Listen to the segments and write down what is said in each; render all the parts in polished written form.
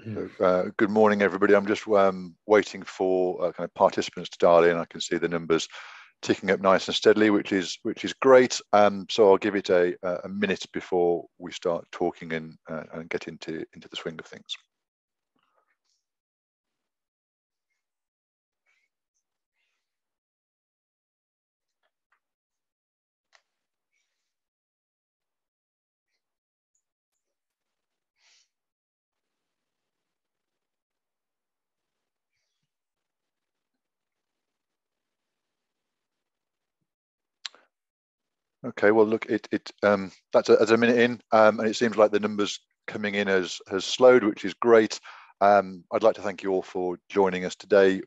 Good morning, everybody. I'm just waiting for kind of participants to dial in. I can see the numbers ticking up nice and steadily, which is great. So I'll give it a minute before we start talking and get into the swing of things. Okay, well, look, that's a minute in, and it seems like the numbers coming in has slowed, which is great. I'd like to thank you all for joining us today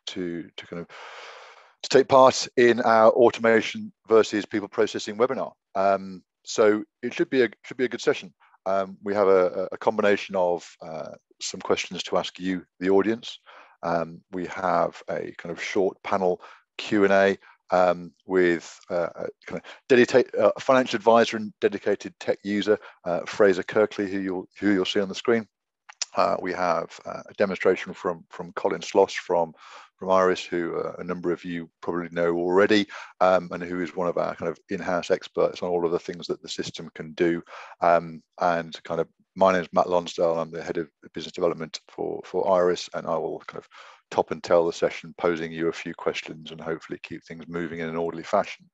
to take part in our automation versus people processing webinar. So it should be a good session. We have a combination of some questions to ask you, the audience. We have a kind of short panel Q&A. With a kind of dedicated financial advisor and dedicated tech user, Fraser Kirkley, who you'll see on the screen. We have a demonstration from Colin Sloss from Iress, who a number of you probably know already, and who is one of our kind of in-house experts on all of the things that the system can do. And kind of my name is Matt Lonsdale. I'm the head of business development for Iress, and I will kind of top and tail the session, posing you a few questions and hopefully keep things moving in an orderly fashion.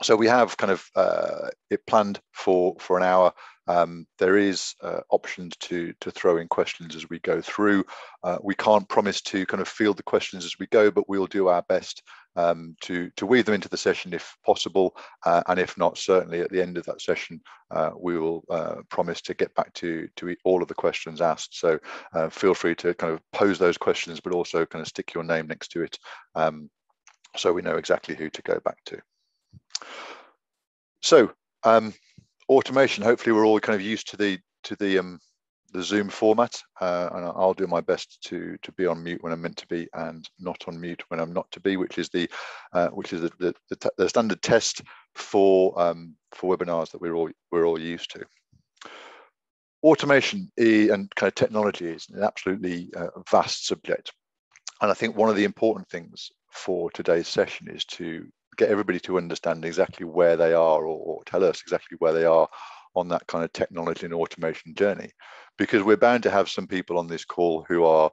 So we have kind of it planned for an hour. There is options to throw in questions as we go through. We can't promise to kind of field the questions as we go, but we'll do our best to weave them into the session if possible, and if not, certainly at the end of that session we will promise to get back to all of the questions asked. So feel free to kind of pose those questions, but also kind of stick your name next to it, so we know exactly who to go back to. So automation, hopefully we're all kind of used to the Zoom format, and I'll do my best to be on mute when I'm meant to be and not on mute when I'm not to be, which is the standard test for webinars that we're all used to. Automation and kind of technology is an absolutely vast subject, and I think one of the important things for today's session is to get everybody to understand exactly where they are, or tell us exactly where they are on that kind of technology and automation journey, because we're bound to have some people on this call who are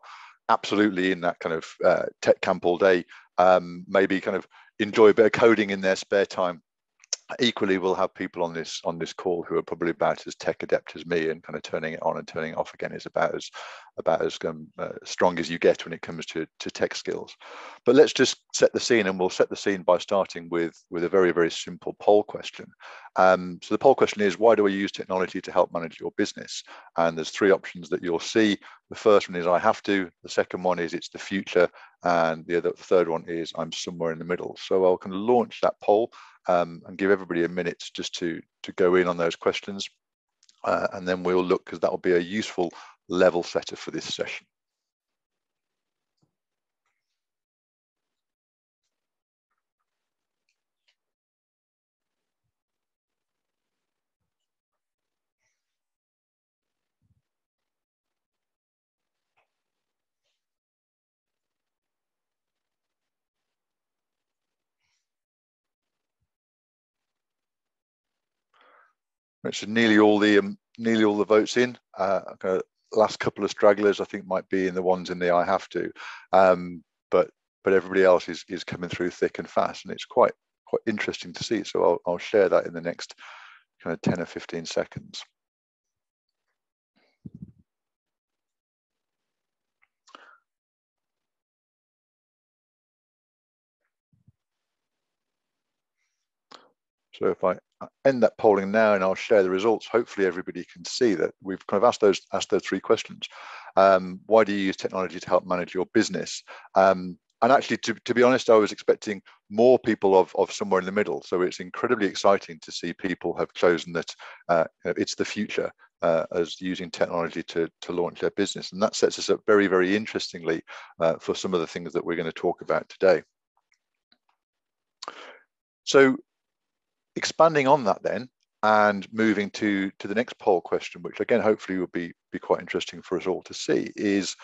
absolutely in that kind of tech camp all day, maybe kind of enjoy a bit of coding in their spare time. Equally, we'll have people on this call who are probably about as tech adept as me, and kind of turning it on and turning it off again is about as strong as you get when it comes to tech skills. But let's just set the scene, and we'll set the scene by starting with a very, very simple poll question. So the poll question is, why do I use technology to help manage your business? And there's three options that you'll see. The first one is I have to. The second one is it's the future, and the third one is I'm somewhere in the middle. So I'll kind of launch that poll and give everybody a minute just to go in on those questions, and then we'll look, because that will be a useful level setter for this session. It's nearly all the votes in. Last couple of stragglers, I think, might be in the ones in the I have to, but everybody else is coming through thick and fast, and it's quite interesting to see. So I'll share that in the next kind of 10 or 15 seconds. So if I end that polling now and I'll share the results, hopefully everybody can see that we've kind of asked those three questions. Why do you use technology to help manage your business? And actually, to be honest, I was expecting more people of somewhere in the middle. So it's incredibly exciting to see people have chosen that it's the future as using technology to launch their business. And that sets us up very, very interestingly for some of the things that we're going to talk about today. So expanding on that then, And moving to the next poll question, which again hopefully will be quite interesting for us all to see, is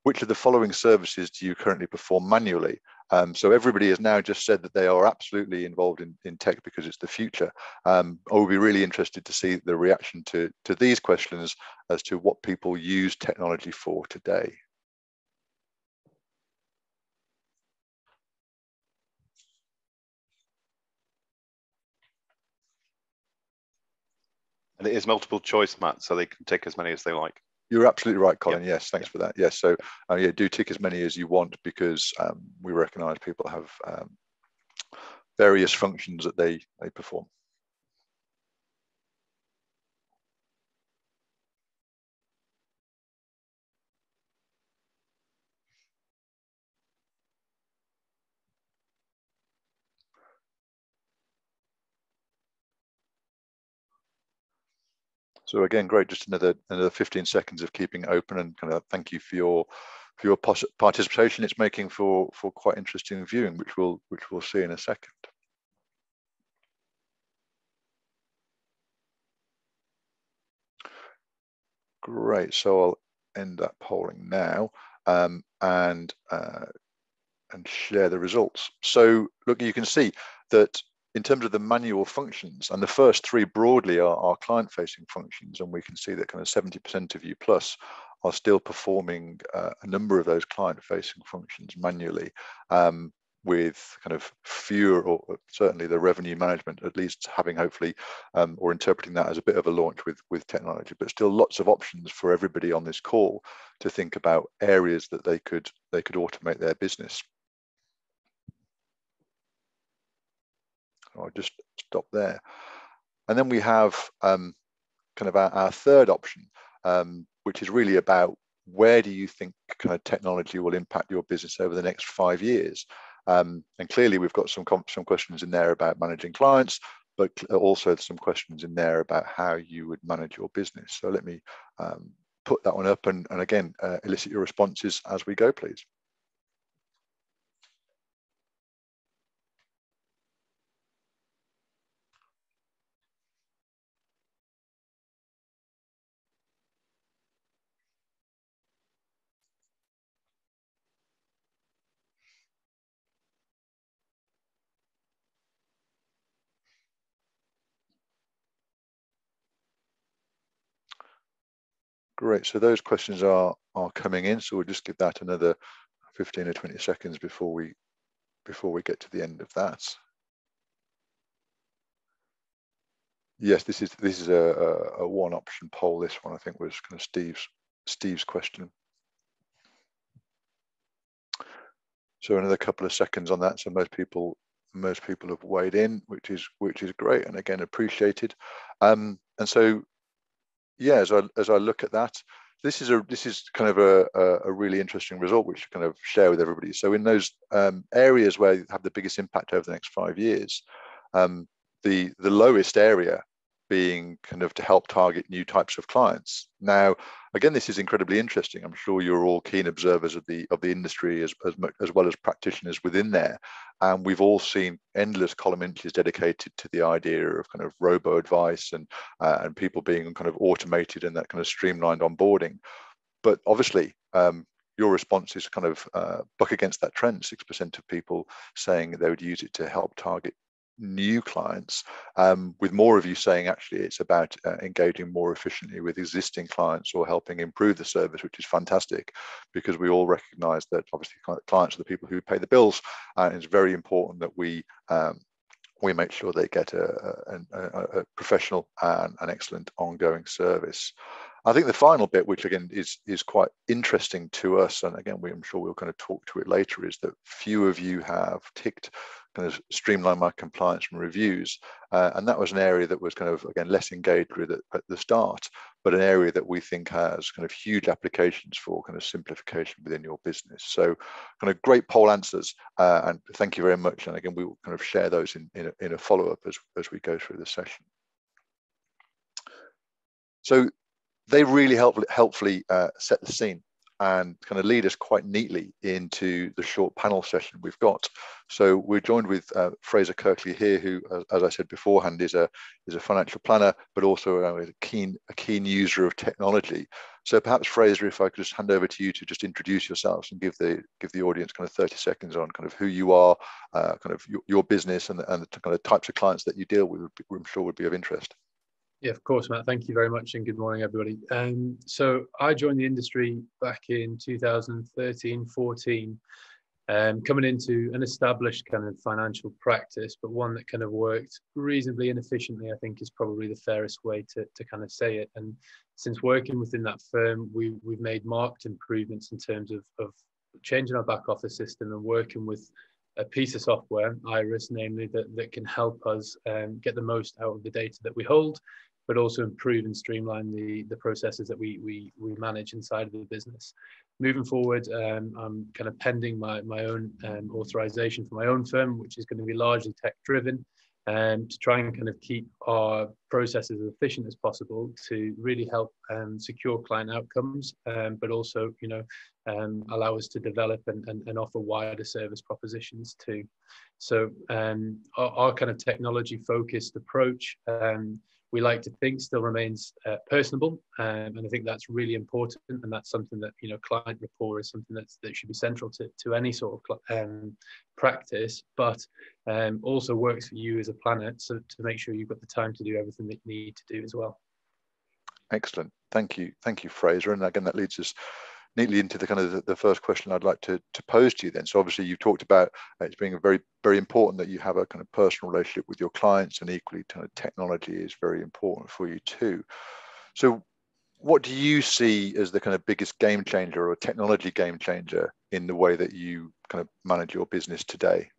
which of the following services do you currently perform manually? So everybody has now just said that they are absolutely involved in tech because it's the future. I will be really interested to see the reaction to these questions as to what people use technology for today. And it is multiple choice, Matt, so they can take as many as they like. You're absolutely right, Colin. Yep. Yes, thanks for that. Yes, so yeah, do tick as many as you want, because we recognise people have various functions that they perform. So again, great. Just another 15 seconds of keeping it open, and kind of thank you for your participation. It's making for quite interesting viewing, which we'll see in a second. Great. So I'll end that polling now and share the results. So look, you can see that in terms of the manual functions, and the first three broadly are client-facing functions, and we can see that kind of 70% of you plus are still performing a number of those client-facing functions manually, with kind of fewer, or certainly the revenue management at least having hopefully or interpreting that as a bit of a launch with technology, but still lots of options for everybody on this call to think about areas that they could automate their business. I'll just stop there. And then we have kind of our third option, which is really about where do you think kind of technology will impact your business over the next 5 years? And clearly we've got some questions in there about managing clients, but also some questions in there about how you would manage your business. So let me put that one up and again, elicit your responses as we go, please. Great, so those questions are coming in, so we'll just give that another 15 or 20 seconds before we get to the end of that. Yes, this is a one option poll. This one I think was kind of Steve's question. So another couple of seconds on that. So most people have weighed in, which is great, and again appreciated. And so yeah, as I look at that, this is kind of a really interesting result, which I kind of share with everybody. So in those areas where you have the biggest impact over the next 5 years, the lowest area being kind of to help target new types of clients. Now, again, this is incredibly interesting. I'm sure you're all keen observers of the industry as well as practitioners within there. And we've all seen endless column inches dedicated to the idea of kind of robo advice and people being kind of automated and that kind of streamlined onboarding. But obviously, your response is kind of buck against that trend. 6% of people saying they would use it to help target new clients, with more of you saying actually it's about engaging more efficiently with existing clients or helping improve the service, which is fantastic, because we all recognize that obviously clients are the people who pay the bills, and it's very important that we make sure they get a professional and an excellent ongoing service. I think the final bit, which again is quite interesting to us, and again I'm sure we'll kind of talk to it later, is that few of you have ticked kind of streamline my compliance and reviews, and that was an area that was kind of again less engaged with at the start, but an area that we think has kind of huge applications for kind of simplification within your business. So kind of great poll answers, and thank you very much. And again, we will kind of share those in a follow-up as we go through the session. So they really helpfully set the scene. and kind of lead us quite neatly into the short panel session we've got. So we're joined with Fraser Kirkley here, who, as I said beforehand, is a financial planner, but also a keen user of technology. So perhaps, Fraser, if I could just hand over to you to just introduce yourselves and give the audience kind of 30 seconds on kind of who you are, kind of your business, and the kind of types of clients that you deal with, I'm sure would be of interest. Yeah, of course, Matt. Thank you very much, and good morning, everybody. So I joined the industry back in 2013-14, coming into an established kind of financial practice, but one that kind of worked reasonably inefficiently, I think is probably the fairest way to kind of say it. And since working within that firm, we've made marked improvements in terms of changing our back office system and working with a piece of software, Iress, namely, that can help us get the most out of the data that we hold, but also improve and streamline the processes that we manage inside of the business. Moving forward, I'm kind of pending my own authorization for my own firm, which is going to be largely tech driven, to try and kind of keep our processes as efficient as possible to really help secure client outcomes, but also, allow us to develop and offer wider service propositions too. So our kind of technology focused approach, we like to think still remains personable, and I think that's really important, and that's something that client rapport is something that should be central to any sort of practice, but also works for you as a planner, so to make sure you've got the time to do everything that you need to do as well. Excellent, thank you, Fraser. And again, that leads us neatly into the kind of the first question I'd like to pose to you then. So obviously you've talked about it's being a very, very important that you have a kind of personal relationship with your clients, and equally kind of technology is very important for you too. So what do you see as the kind of biggest game changer or technology game changer in the way that you kind of manage your business today?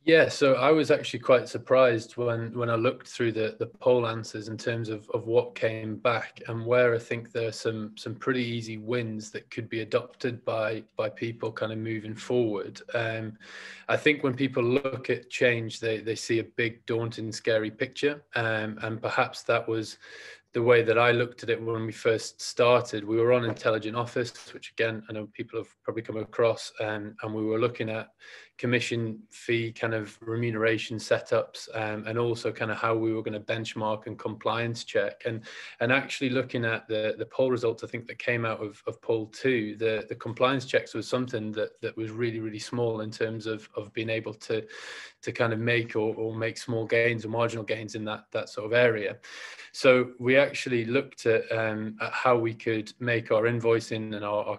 Yeah, so I was actually quite surprised when I looked through the poll answers in terms of what came back, and where I think there are some pretty easy wins that could be adopted by people kind of moving forward. I think when people look at change, they see a big, daunting, scary picture, and perhaps that was the way that I looked at it when we first started. We were on Intelligent Office, which again, I know people have probably come across, and we were looking at commission fee kind of remuneration setups, and also kind of how we were going to benchmark and compliance check, and actually looking at the poll results, I think that came out of poll 2, the compliance checks was something that was really, really small in terms of being able to kind of make or make small gains or marginal gains in that sort of area. So we actually looked at how we could make our invoicing and our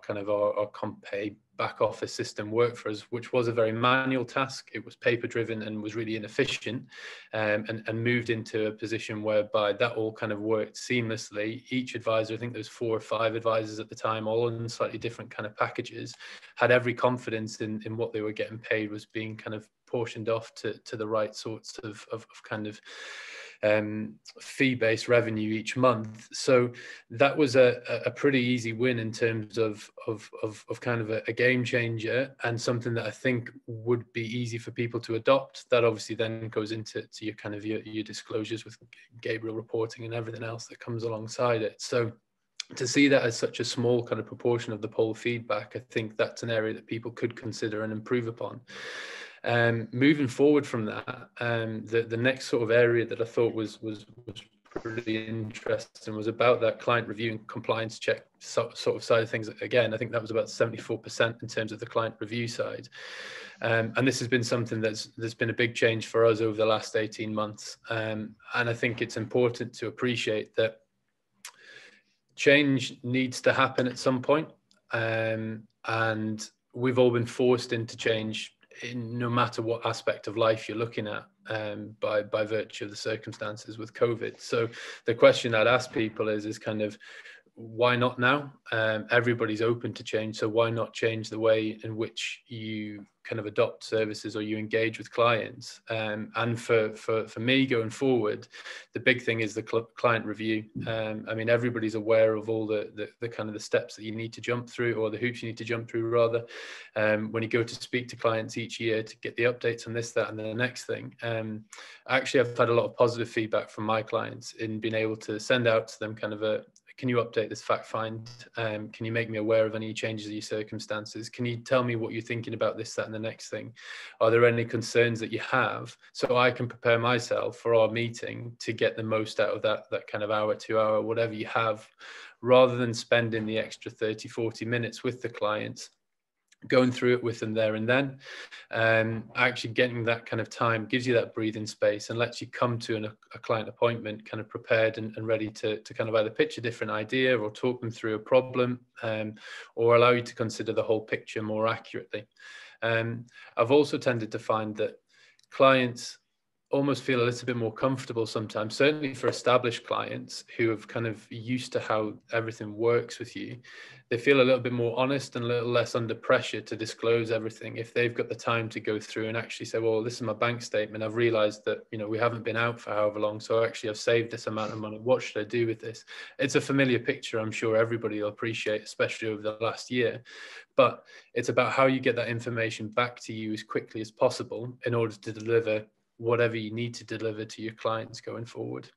comp pay back office system work for us, which was a very manual task. It was paper driven and was really inefficient, and moved into a position whereby that all kind of worked seamlessly. Each advisor, I think there was 4 or 5 advisors at the time, all in slightly different kind of packages, had every confidence in what they were getting paid was being kind of portioned off to the right sorts of kind of fee-based revenue each month. So that was a pretty easy win in terms of kind of a game changer, and something that I think would be easy for people to adopt. That obviously then goes into your kind of your disclosures with Gabriel reporting and everything else that comes alongside it. So to see that as such a small kind of proportion of the poll feedback, I think that's an area that people could consider and improve upon. Moving forward from that, the next sort of area that I thought was pretty interesting was about that client review and compliance check sort of side of things. Again, I think that was about 74% in terms of the client review side. And this has been something there's been a big change for us over the last 18 months. And I think it's important to appreciate that change needs to happen at some point. And we've all been forced into change in no matter what aspect of life you're looking at, by virtue of the circumstances with COVID. So the question I'd ask people is kind of, why not now? Everybody's open to change, so why not change the way in which you kind of adopt services or you engage with clients? And for me going forward, the big thing is the client review. I mean, everybody's aware of all the kind of the steps that you need to jump through, or the hoops you need to jump through rather, when you go to speak to clients each year to get the updates on this, that, and the next thing. Actually, I've had a lot of positive feedback from my clients in being able to send out to them kind of a can you update this fact find? Can you make me aware of any changes in your circumstances? Can you tell me what you're thinking about this, that, and the next thing? Are there any concerns that you have, so I can prepare myself for our meeting to get the most out of that kind of hour, 2 hour, whatever you have, rather than spending the extra 30, 40 minutes with the clients, going through it with them there and then. Actually getting that kind of time gives you that breathing space and lets you come to a client appointment kind of prepared and ready to kind of either pitch a different idea or talk them through a problem, or allow you to consider the whole picture more accurately. I've also tended to find that clients almost feel a little bit more comfortable sometimes, certainly for established clients who have kind of used to how everything works with you. They feel a little bit more honest and a little less under pressure to disclose everything if they've got the time to go through and actually say, well, this is my bank statement. I've realized that, we haven't been out for however long, so actually I've saved this amount of money. What should I do with this? It's a familiar picture I'm sure everybody will appreciate, especially over the last year. But it's about how you get that information back to you as quickly as possible in order to deliver whatever you need to deliver to your clients going forward.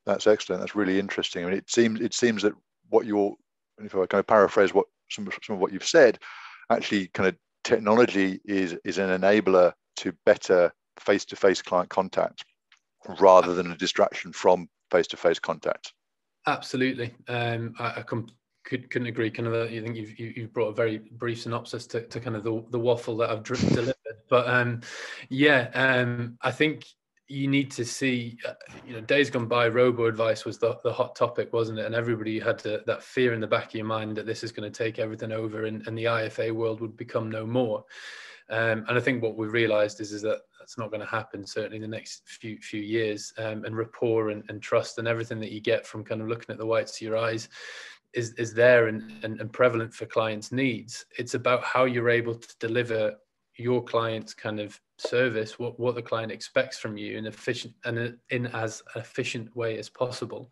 That's excellent. That's really interesting. I mean, it seems that what you're, if I kind of paraphrase what some of what you've said, actually kind of technology is an enabler to better face-to-face client contact rather than a distraction from face-to-face contact. Absolutely. I couldn't agree. Kind of, I think you've brought a very brief synopsis to kind of the waffle that I've delivered. But I think you need to see, days gone by, robo-advice was the hot topic, wasn't it? And everybody had that fear in the back of your mind that this is going to take everything over and the IFA world would become no more. And I think what we realized is that that's not going to happen, certainly in the next few years. And rapport and trust and everything that you get from kind of looking at the whites of your eyes is there and prevalent for clients' needs. It's about how you're able to deliver your client's kind of service, what the client expects from you in as efficient way as possible.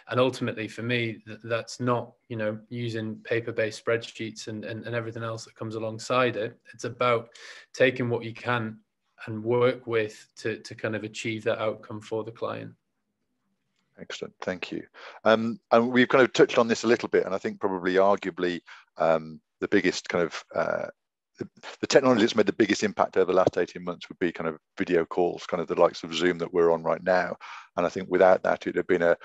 And ultimately for me, that's not, using paper-based spreadsheets and everything else that comes alongside it. It's about taking what you can and work with to kind of achieve that outcome for the client. Excellent, thank you. And we've kind of touched on this a little bit, and I think probably arguably the biggest kind of the technology that's made the biggest impact over the last 18 months would be kind of video calls, kind of the likes of Zoom that we're on right now. And I think without that, it would have been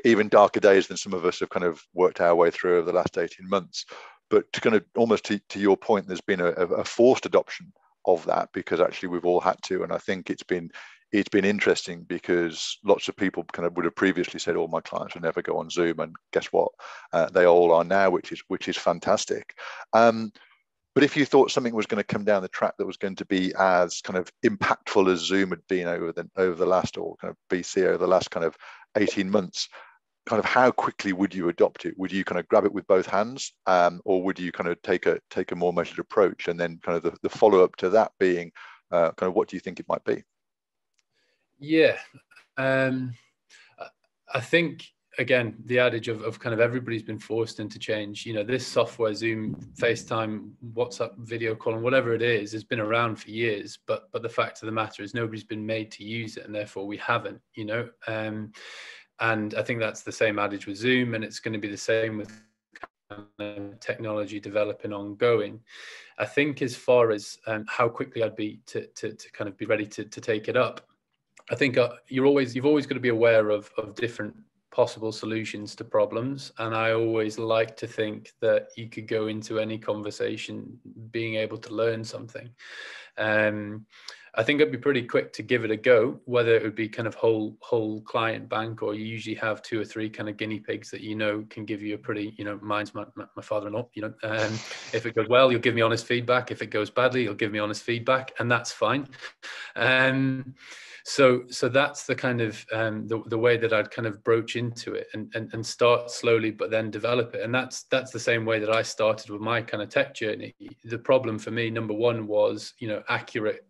even darker days than some of us have kind of worked our way through over the last 18 months. But to kind of almost to your point, there's been a forced adoption of that because actually we've all had to. And I think it's been interesting because lots of people kind of would have previously said, "Oh, my clients will never go on Zoom," and guess what? They all are now, which is fantastic. But if you thought something was going to come down the track that was going to be as kind of impactful as Zoom had been over the last, or kind of BC over the last kind of 18 months, kind of how quickly would you adopt it? Would you kind of grab it with both hands, or would you kind of take a more measured approach? And then kind of the follow-up to that being kind of what do you think it might be? Yeah, I think, again, the adage of kind of everybody's been forced into change. This software, Zoom, FaceTime, WhatsApp video call, and whatever it is, has been around for years. But the fact of the matter is nobody's been made to use it, and therefore we haven't, And I think that's the same adage with Zoom, and it's going to be the same with technology developing ongoing. I think as far as how quickly I'd be to kind of be ready to take it up, I think you've always got to be aware of different possible solutions to problems. And I always like to think that you could go into any conversation being able to learn something. I think I'd be pretty quick to give it a go, whether it would be kind of whole client bank, or you usually have 2 or 3 kind of guinea pigs that can give you a pretty, mine's my father-in-law, if it goes well, you'll give me honest feedback. If it goes badly, you'll give me honest feedback, and that's fine. So that's the kind of the way that I'd kind of broach into it and start slowly, but then develop it. And that's the same way that I started with my kind of tech journey. The problem for me, number one, was accurate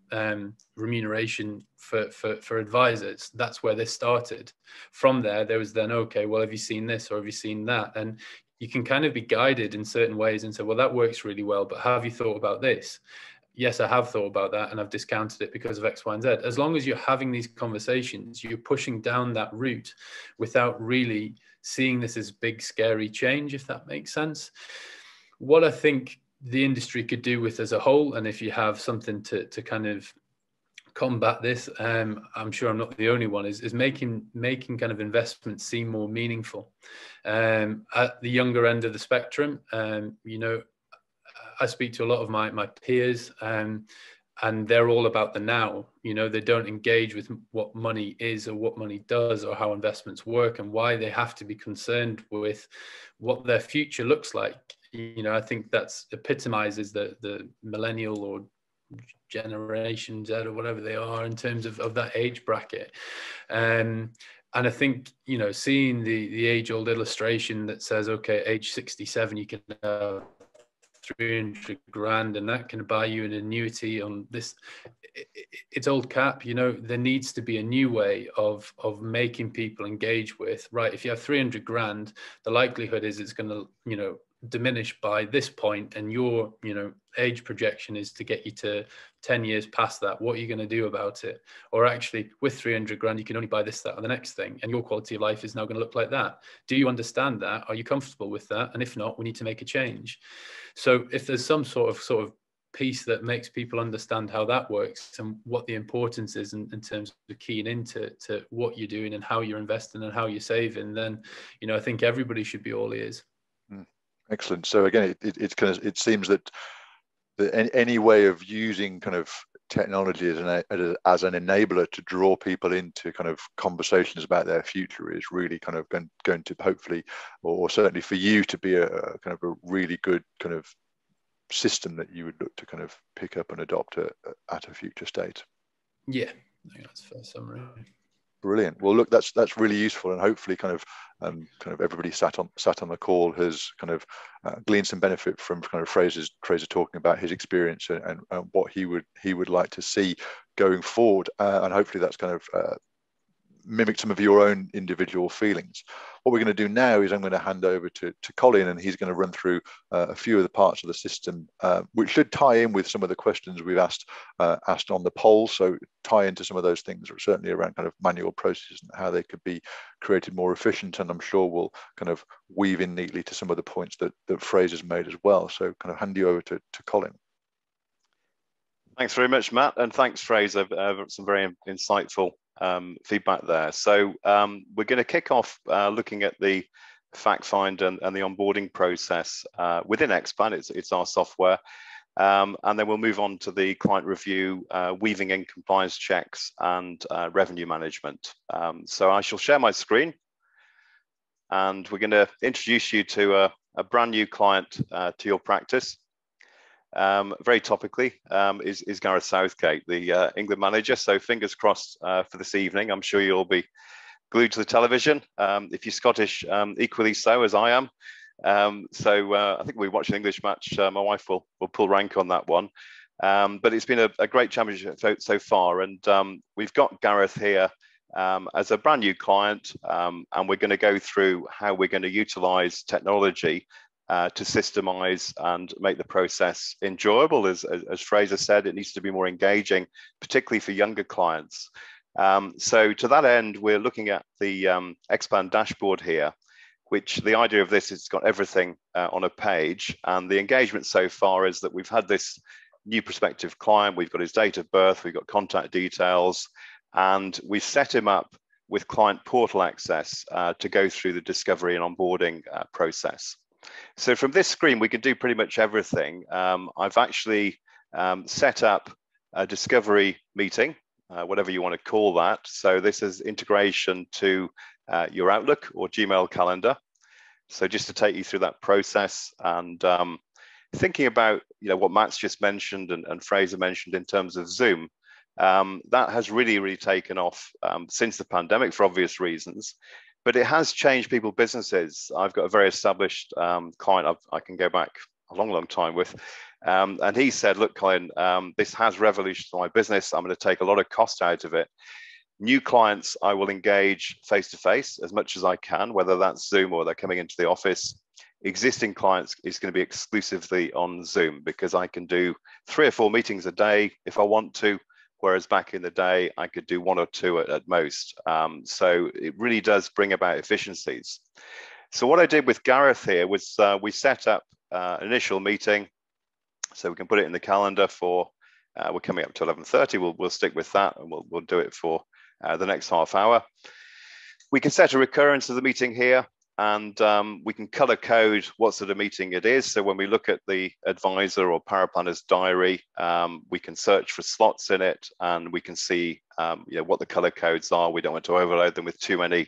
remuneration for advisors. That's where this started. From there was then, okay, well, have you seen this or have you seen that? And you can kind of be guided in certain ways and say, well, that works really well, but have you thought about this? yes, I have thought about that and I've discounted it because of X, Y, and Z. As long as you're having these conversations, you're pushing down that route without really seeing this as big, scary change, if that makes sense. What I think the industry could do with as a whole, and if you have something to kind of combat this, I'm sure I'm not the only one, is making kind of investments seem more meaningful. At the younger end of the spectrum, you know, I speak to a lot of my peers, and they're all about the now. You know, they don't engage with what money is or what money does or how investments work and why they have to be concerned with what their future looks like. You know, I think that's epitomizes the millennial or Generation Z or whatever they are in terms of that age bracket. And I think, you know, seeing the age-old illustration that says, okay, at age 67, you can have 300 grand and that can buy you an annuity on this. It's old cap. You know, there needs to be a new way of making people engage with, right, if you have 300 grand, the likelihood is it's going to, you know, diminish by this point, and your, you know, age projection is to get you to 10 years past that. What are you going to do about it? Or actually, with 300 grand, you can only buy this, that, or the next thing, and your quality of life is now going to look like that. Do you understand that? Are you comfortable with that? And if not, we need to make a change. So if there's some sort of piece that makes people understand how that works and what the importance is in terms of keying into what you're doing and how you're investing and how you're saving, then, you know, I think everybody should be all ears. Excellent. So again, it seems that any way of using kind of technology as an enabler to draw people into kind of conversations about their future is really kind of going to hopefully, or certainly for you, to be a kind of a really good kind of system that you would look to kind of pick up and adopt at a future state. Yeah, I think that's a fair summary. Brilliant. Well, look, that's really useful, and hopefully kind of everybody sat on the call has kind of gleaned some benefit from kind of Fraser talking about his experience and what he would like to see going forward, and hopefully that's kind of mimic some of your own individual feelings. What we're going to do now is I'm going to hand over to Colin, and he's going to run through a few of the parts of the system, which should tie in with some of the questions we've asked on the poll. So tie into some of those things, certainly around kind of manual processes and how they could be created more efficient. And I'm sure we'll kind of weave in neatly to some of the points that Fraser's made as well. So kind of hand you over to Colin. Thanks very much, Matt, and thanks, Fraser, some very insightful feedback there. So we're going to kick off looking at the fact find and the onboarding process within Xplan. It's our software, and then we'll move on to the client review, weaving in compliance checks, and revenue management. So I shall share my screen, and we're going to introduce you to a brand new client to your practice. Very topically is Gareth Southgate, the England manager. So fingers crossed for this evening. I'm sure you'll be glued to the television. If you're Scottish, equally so as I am. So I think we watch an English match. My wife will pull rank on that one. But it's been a great championship so far. And we've got Gareth here as a brand new client. And we're going to go through how we're going to utilize technology to systemize and make the process enjoyable. As Fraser said, it needs to be more engaging, particularly for younger clients. So to that end, we're looking at the Xplan dashboard here, which the idea of this is it's got everything on a page. And the engagement so far is that we've had this new prospective client, we've got his date of birth, we've got contact details, and we've set him up with client portal access to go through the discovery and onboarding process. So from this screen, we can do pretty much everything. I've actually set up a discovery meeting, whatever you want to call that. So this is integration to your Outlook or Gmail calendar. So just to take you through that process, and thinking about what Matt's just mentioned and Fraser mentioned in terms of Zoom, that has really taken off since the pandemic for obvious reasons. But it has changed people's businesses. I've got a very established client I can go back a long time with. And he said, look, Colin, this has revolutionized my business. I'm going to take a lot of cost out of it. New clients, I will engage face-to-face as much as I can, whether that's Zoom or they're coming into the office. existing clients is going to be exclusively on Zoom, because I can do 3 or 4 meetings a day if I want to, whereas back in the day, I could do 1 or 2 at most. So it really does bring about efficiencies. So what I did with Gareth here was we set up an initial meeting, so we can put it in the calendar for, we're coming up to 11:30, we'll stick with that, and we'll do it for the next half hour. We can set a recurrence of the meeting here, and we can color code what sort of meeting it is. So when we look at the advisor or paraplanner's diary, we can search for slots in it, and we can see what the color codes are. We don't want to overload them with too many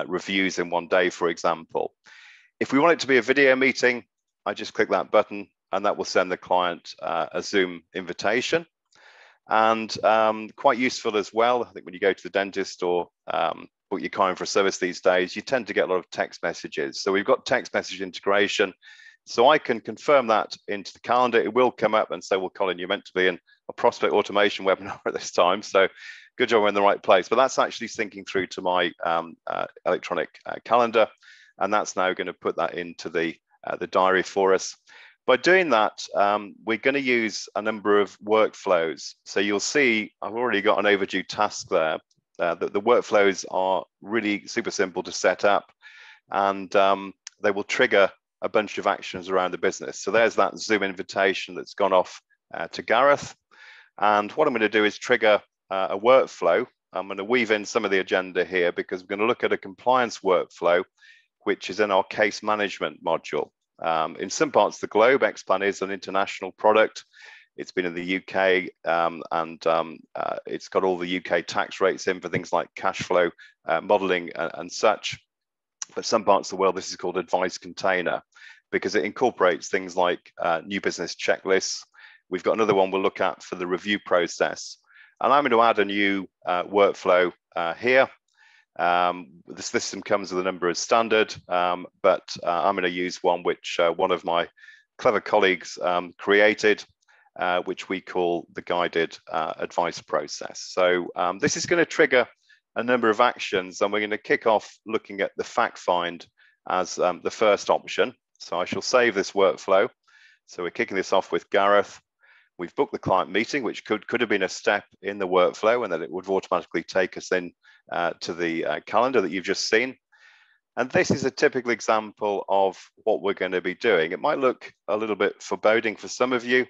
reviews in one day, for example. If we want it to be a video meeting, I just click that button, and that will send the client a Zoom invitation. And quite useful as well, I think when you go to the dentist or book your car in for a service these days, you tend to get a lot of text messages. So we've got text message integration. So I can confirm that into the calendar. It will come up and say, well, Colin, you're meant to be in a prospect automation webinar at this time. So good job, we're in the right place. But that's actually syncing through to my electronic calendar. And that's now going to put that into the diary for us. By doing that, we're going to use a number of workflows. So you'll see I've already got an overdue task there. The workflows are really super simple to set up, and they will trigger a bunch of actions around the business. So there's that Zoom invitation that's gone off to Gareth. And what I'm going to do is trigger a workflow. I'm going to weave in some of the agenda here, because we're going to look at a compliance workflow, which is in our case management module. In some parts of the globe, Xplan is an international product. It's been in the UK, and it's got all the UK tax rates in for things like cash flow modeling and such. But some parts of the world, this is called Advice Container, because it incorporates things like new business checklists. We've got another one we'll look at for the review process. And I'm going to add a new workflow here. The system comes with a number as standard, but I'm going to use one which one of my clever colleagues created, which we call the guided advice process. So this is going to trigger a number of actions, and we're going to kick off looking at the fact find as the first option. So I shall save this workflow. So we're kicking this off with Gareth. We've booked the client meeting, which could have been a step in the workflow, and then it would automatically take us in to the calendar that you've just seen. And this is a typical example of what we're going to be doing. It might look a little bit foreboding for some of you,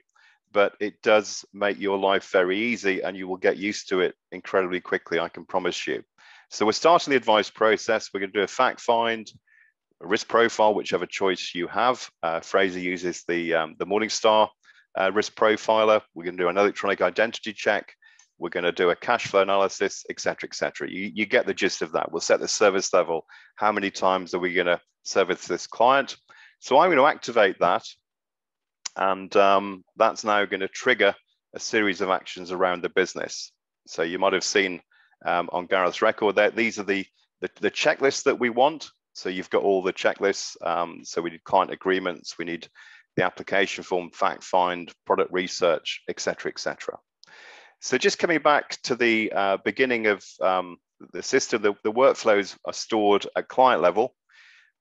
but it does make your life very easy, and you will get used to it incredibly quickly, I can promise you. So we're starting the advice process. We're going to do a fact find, a risk profile, whichever choice you have. Fraser uses the Morningstar risk profiler. We're going to do an electronic identity check. We're going to do a cash flow analysis, et cetera, et cetera. You get the gist of that. We'll set the service level. How many times are we going to service this client? So I'm going to activate that. And that's now going to trigger a series of actions around the business. So you might have seen on Gareth's record there, these are the checklists that we want. So you've got all the checklists. So we need client agreements. We need the application form, fact find, product research, et cetera, et cetera. So just coming back to the beginning of the system, the workflows are stored at client level,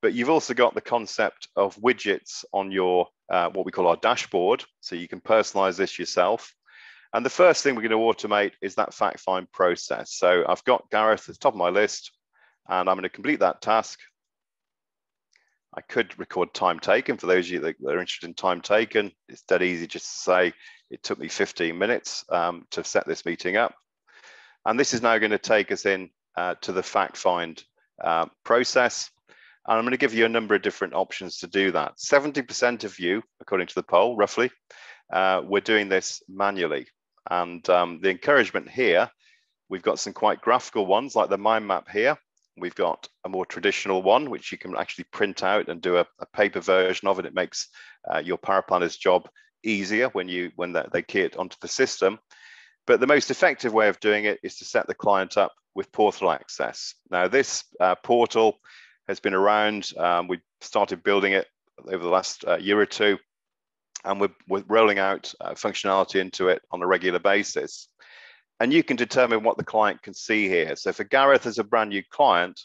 but you've also got the concept of widgets on your what we call our dashboard. So you can personalize this yourself. And the first thing we're going to automate is that fact find process. So I've got Gareth at the top of my list, and I'm going to complete that task. I could record time taken. For those of you that are interested in time taken, it's dead easy just to say it took me 15 minutes to set this meeting up. And this is now going to take us in to the fact find process. And I'm going to give you a number of different options to do that. 70% of you, according to the poll, roughly, we're doing this manually. And the encouragement here, we've got some quite graphical ones like the mind map here. We've got a more traditional one, which you can actually print out and do a paper version of it. It makes your paraplanner's job easier when they key it onto the system. But the most effective way of doing it is to set the client up with portal access. Now, this portal has been around. We started building it over the last year or two, and we're rolling out functionality into it on a regular basis. And you can determine what the client can see here. So for Gareth as a brand new client,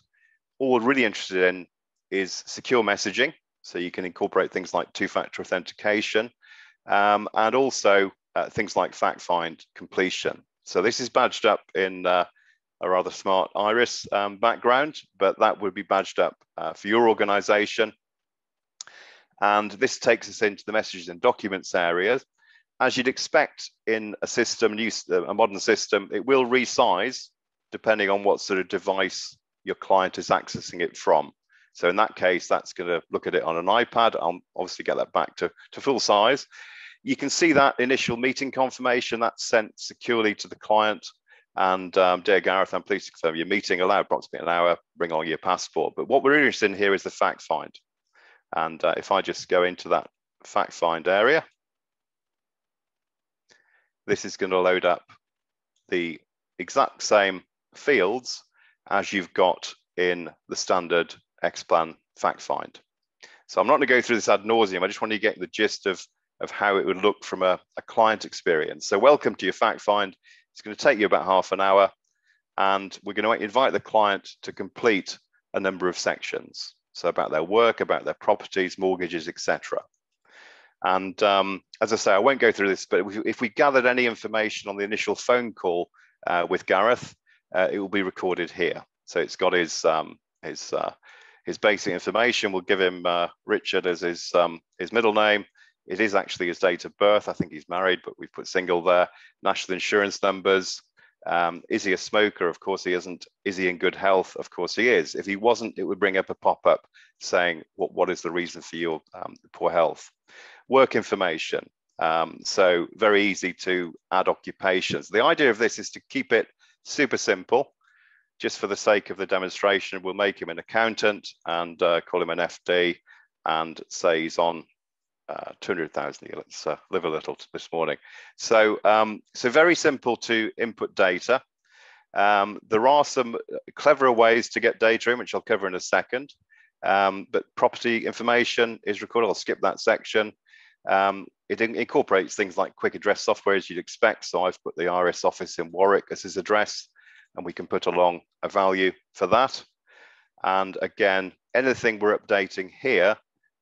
all we're really interested in is secure messaging. So you can incorporate things like two-factor authentication and also things like fact find completion. So this is badged up in a rather smart Iress background, but that would be badged up for your organization. And this takes us into the messages and documents area. As you'd expect in a system, a modern system, it will resize depending on what sort of device your client is accessing it from. So in that case, that's going to look at it on an iPad. I'll obviously get that back to full size. You can see that initial meeting confirmation that's sent securely to the client. And dear Gareth, I'm pleased to confirm your meeting allowed approximately an hour, bring along your passport. But what we're interested in here is the fact find. And if I just go into that fact find area, this is going to load up the exact same fields as you've got in the standard Xplan fact find. So I'm not going to go through this ad nauseum. I just want you to get the gist of how it would look from a client experience. So welcome to your fact find. It's going to take you about half an hour, and we're going to invite the client to complete a number of sections. So about their work, about their properties, mortgages, etc. And as I say, I won't go through this, but if we gathered any information on the initial phone call with Gareth, it will be recorded here. So it's got his basic information. We'll give him Richard as his middle name. It is actually his date of birth. I think he's married, but we've put single there. National insurance numbers. Is he a smoker? Of course he isn't. Is he in good health? Of course he is. If he wasn't, it would bring up a pop-up saying, what is the reason for your poor health? Work information. So very easy to add occupations. The idea of this is to keep it super simple. Just for the sake of the demonstration, we'll make him an accountant and call him an FD and say he's on 200,000. Let's live a little this morning. So, so very simple to input data. There are some cleverer ways to get data in, which I'll cover in a second. But property information is recorded. I'll skip that section. It incorporates things like quick address software as you'd expect. So I've put the Iress office in Warwick as his address, and we can put along a value for that. And again, anything we're updating here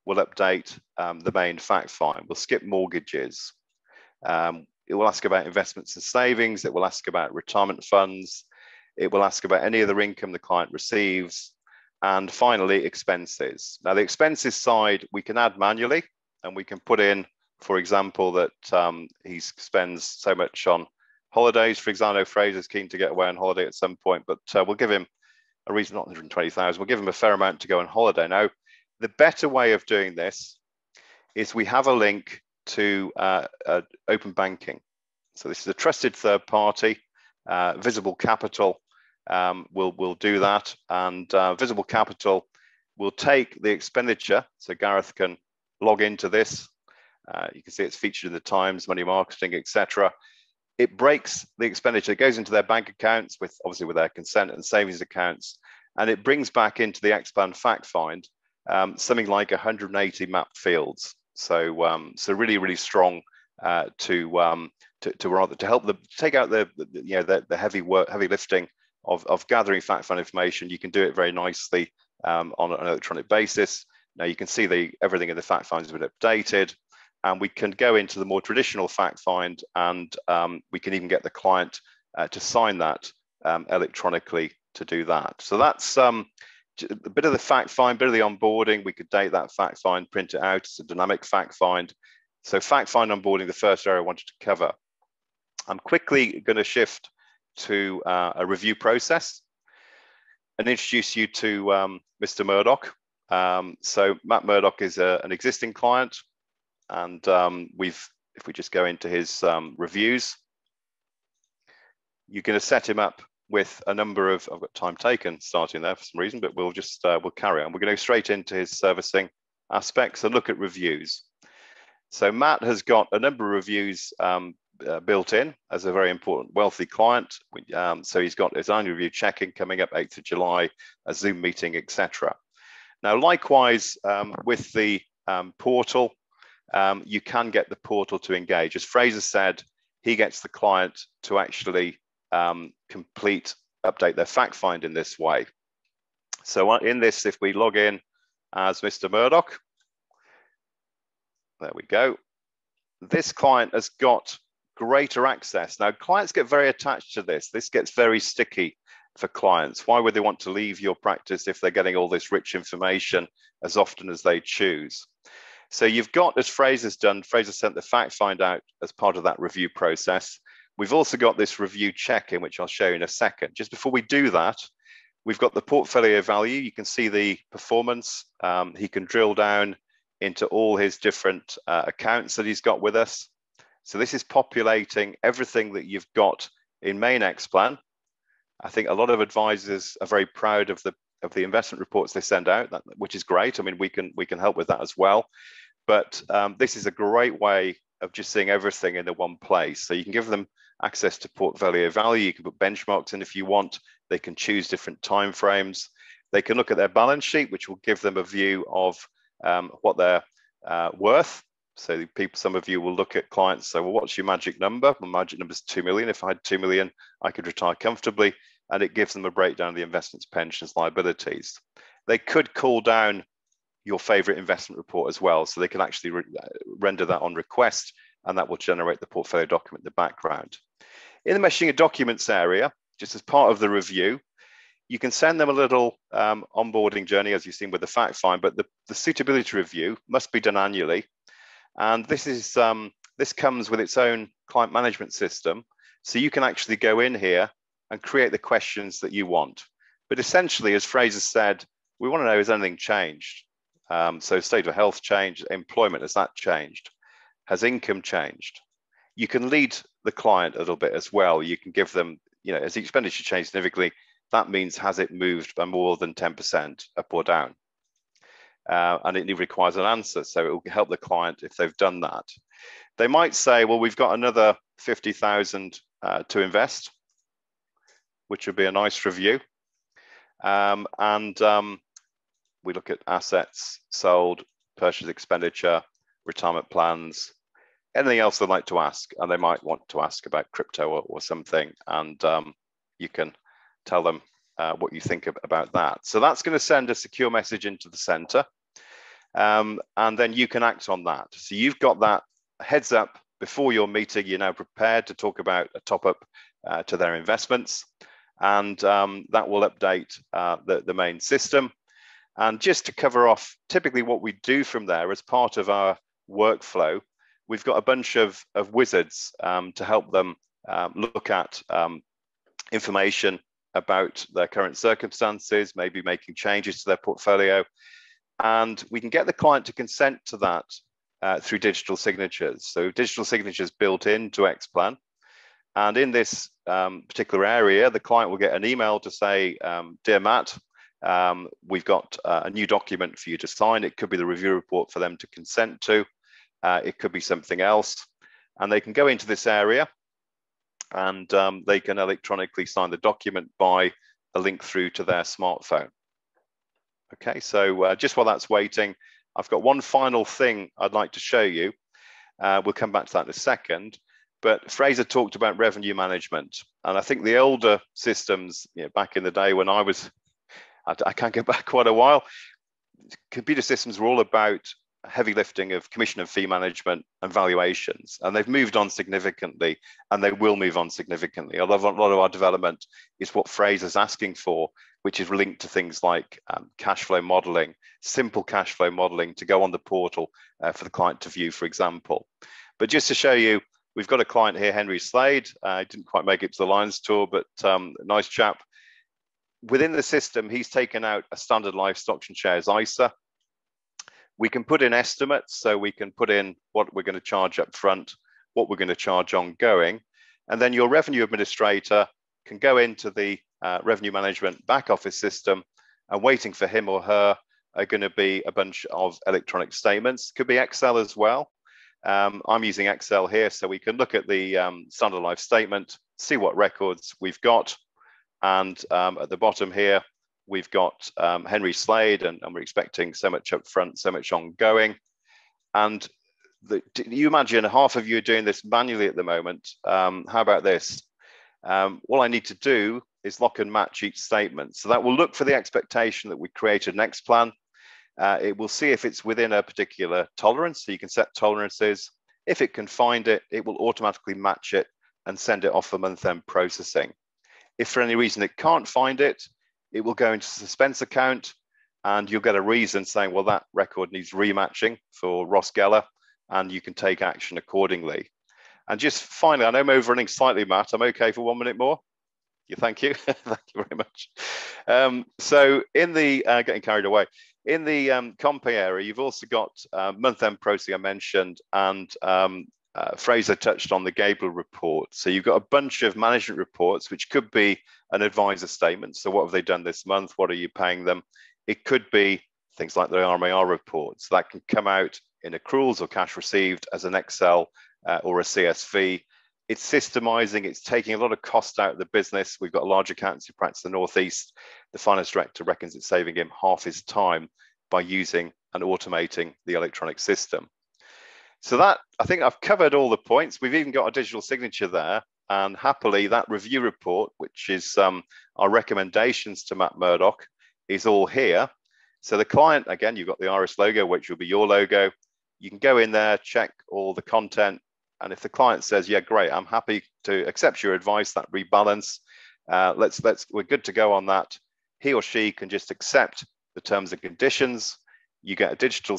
will update the main fact find. We'll skip mortgages. It will ask about investments and savings. It will ask about retirement funds. It will ask about any other income the client receives. And finally, expenses. Now, the expenses side, we can add manually, and we can put in, for example, that he spends so much on holidays. For example, Fraser's keen to get away on holiday at some point, but we'll give him a reason, not 120,000. We'll give him a fair amount to go on holiday. Now, the better way of doing this is we have a link to open banking. So this is a trusted third party, Visible Capital will do that, and Visible Capital will take the expenditure. So Gareth can log into this. You can see it's featured in the Times, Money Marketing, etc. It breaks the expenditure. It goes into their bank accounts obviously with their consent and savings accounts, and it brings back into the Xplan fact find something like 180 mapped fields. So so really strong to help them take out the heavy lifting of gathering fact find information. You can do it very nicely on an electronic basis. Now you can see everything in the fact find has been updated, and we can go into the more traditional fact find, and we can even get the client to sign that electronically to do that. So that's a bit of the fact find, bit of the onboarding. We could date that fact find, print it out. It's a dynamic fact find. So fact find onboarding, the first area I wanted to cover. I'm quickly going to shift to a review process and introduce you to Mr. Murdoch. So Matt Murdoch is an existing client, and if we just go into his reviews, you're going to set him up with a number of, I've got time taken starting there for some reason, but we'll just, we'll carry on. We're going to go straight into his servicing aspects and look at reviews. So Matt has got a number of reviews built in as a very important wealthy client. So he's got his annual review check-in coming up 8th of July, a Zoom meeting, etc. Now, likewise, with the portal, you can get the portal to engage. As Fraser said, he gets the client to actually update their fact find in this way. So in this, if we log in as Mr. Murdoch, There we go. This client has got greater access. Now, clients get very attached to this. This gets very sticky for clients. Why would they want to leave your practice if they're getting all this rich information as often as they choose? So you've got, as Fraser's done, Fraser sent the fact find out as part of that review process. We've also got this review check-in, which I'll show you in a second. Just before we do that, we've got the portfolio value. You can see the performance. He can drill down into all his different accounts that he's got with us. So this is populating everything that you've got in main Xplan. I think a lot of advisors are very proud of the investment reports they send out, which is great. I mean, we can help with that as well. But this is a great way of just seeing everything in the one place. So you can give them access to portfolio value. You can put benchmarks in if you want. They can choose different time frames. They can look at their balance sheet, which will give them a view of what they're worth. So some of you will look at clients, say, well, what's your magic number? My magic number is 2 million. If I had 2 million, I could retire comfortably. And it gives them a breakdown of the investments, pensions, liabilities. They could call down your favorite investment report as well. So they can actually render that on request, and that will generate the portfolio document in the background. In the meshing of documents area, just as part of the review, you can send them a little onboarding journey, as you've seen with the fact find, but the suitability review must be done annually. And this comes with its own client management system. So you can actually go in here and create the questions that you want. But essentially, as Fraser said, we want to know, has anything changed? So state of health changed, employment, has that changed? Has income changed? You can lead the client a little bit as well. You can give them, has the expenditure changed significantly? That means, has it moved by more than 10% up or down? And it requires an answer. So it will help the client if they've done that. They might say, well, we've got another 50,000 to invest, which would be a nice review. We look at assets sold, purchase expenditure, retirement plans, anything else they'd like to ask. And they might want to ask about crypto or something. And you can tell them what you think about that. So that's going to send a secure message into the center. And then you can act on that. So you've got that heads up before your meeting. You're now prepared to talk about a top up to their investments. And that will update the main system. And just to cover off typically what we do from there as part of our workflow, we've got a bunch of wizards to help them look at information about their current circumstances, maybe making changes to their portfolio. And we can get the client to consent to that through digital signatures. So digital signatures built into Xplan. And in this particular area, the client will get an email to say, dear Matt, we've got a new document for you to sign. It could be the review report for them to consent to. It could be something else. And they can go into this area and they can electronically sign the document by a link through to their smartphone. Okay, so just while that's waiting, I've got one final thing I'd like to show you. We'll come back to that in a second. But Fraser talked about revenue management. And I think the older systems, back in the day when I can't go back quite a while, computer systems were all about heavy lifting of commission and fee management and valuations. And they've moved on significantly, and they will move on significantly. A lot of our development is what Fraser's asking for, which is linked to things like cash flow modeling, simple cash flow modeling to go on the portal for the client to view, for example. But just to show you, we've got a client here, Henry Slade. Didn't quite make it to the Lions tour, but nice chap. Within the system, he's taken out a standard life stocks and shares ISA. We can put in estimates, so we can put in what we're going to charge up front, what we're going to charge ongoing, and then your revenue administrator can go into the revenue management back office system, and waiting for him or her are going to be a bunch of electronic statements. Could be Excel as well. I'm using Excel here, so we can look at the standard life statement, see what records we've got. And at the bottom here, we've got Henry Slade, and we're expecting so much up front, so much ongoing. And you imagine half of you are doing this manually at the moment. How about this? All I need to do is lock and match each statement. So that will look for the expectation that we created an Xplan. It will see if it's within a particular tolerance, so you can set tolerances. If it can find it, it will automatically match it and send it off for month-end processing. If for any reason it can't find it, it will go into suspense account, and you'll get a reason saying, well, that record needs rematching for Ross Geller, and you can take action accordingly. And just finally, I know I'm overrunning slightly, Matt. I'm okay for 1 minute more? Thank you. Thank you very much. So in the, getting carried away, in the comp area, you've also got month-end processing I mentioned, and Fraser touched on the Gable report. So you've got a bunch of management reports, which could be an advisor statement. So what have they done this month? What are you paying them? It could be things like the RMAR reports that can come out in accruals or cash received as an Excel or a CSV. It's systemizing, it's taking a lot of cost out of the business. We've got a large accountancy practice in the Northeast. The finance director reckons it's saving him half his time by using and automating the electronic system. So that, I think I've covered all the points. We've even got a digital signature there. And happily, that review report, which is our recommendations to Matt Murdoch, is all here. So the client, again, you've got the Iress logo, which will be your logo. You can go in there, check all the content. And if the client says, yeah, great, I'm happy to accept your advice, that rebalance, we're good to go on that. He or she can just accept the terms and conditions. You get a digital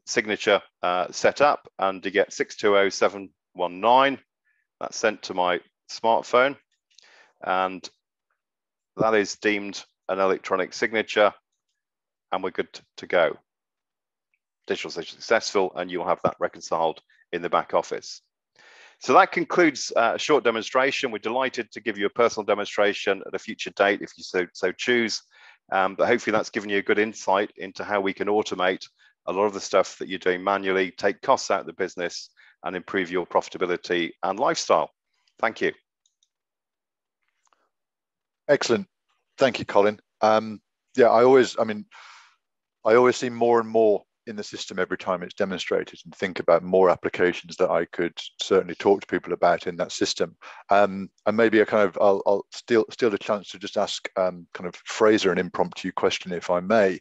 signature set up, and you get 620719. That's sent to my smartphone, and that is deemed an electronic signature, and we're good to go. Digital signature successful, and you'll have that reconciled in the back office. So that concludes a short demonstration. We're delighted to give you a personal demonstration at a future date if you so choose. But hopefully that's given you a good insight into how we can automate a lot of the stuff that you're doing manually, take costs out of the business, and improve your profitability and lifestyle. Thank you. Excellent. Thank you, Colin. Yeah, I always see more and more in the system every time it's demonstrated, and think about more applications that I could certainly talk to people about in that system. And maybe I'll steal the chance to just ask kind of Fraser an impromptu question, if I may.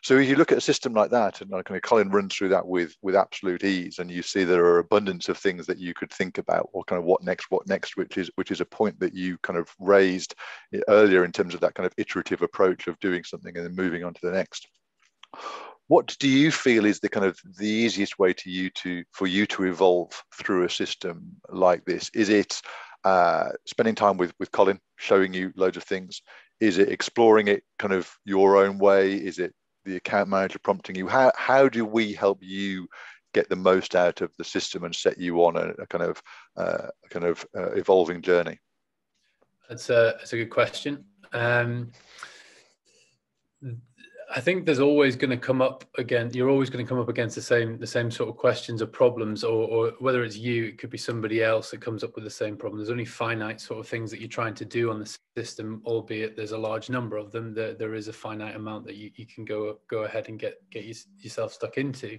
So if you look at a system like that, and kind of Colin runs through that with absolute ease, and you see there are abundance of things that you could think about, or kind of what next, which is a point that you kind of raised earlier in terms of that kind of iterative approach of doing something and then moving on to the next. What do you feel is the kind of the easiest way for you to evolve through a system like this? Is it spending time with Colin, showing you loads of things? Is it exploring it kind of your own way? Is it the account manager prompting you? How do we help you get the most out of the system and set you on a kind of evolving journey? That's a good question. I think there's always going to come up again. You're always going to come up against the same sort of questions or problems, or whether it's you, it could be somebody else that comes up with the same problem. There's only finite sort of things that you're trying to do on the system, albeit there's a large number of them. There is a finite amount that you can go ahead and get yourself stuck into.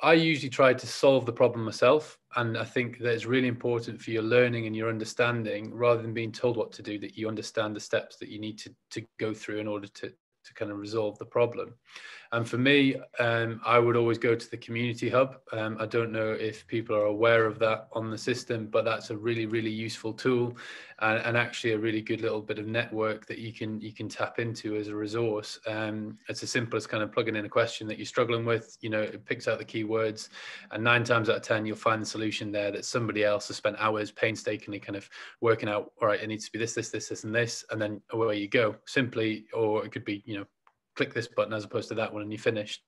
I usually try to solve the problem myself, and I think that it's really important for your learning and your understanding, rather than being told what to do, that you understand the steps that you need to go through in order to kind of resolve the problem. And for me, I would always go to the community hub. I don't know if people are aware of that on the system, but that's a really, really useful tool, and actually a really good little bit of network that you can tap into as a resource. It's as simple as kind of plugging in a question that you're struggling with. It picks out the keywords, and 9 times out of 10, you'll find the solution there that somebody else has spent hours painstakingly kind of working out. All right, it needs to be this, and this, and then away you go. Simply, or it could be, click this button as opposed to that one, and you finished.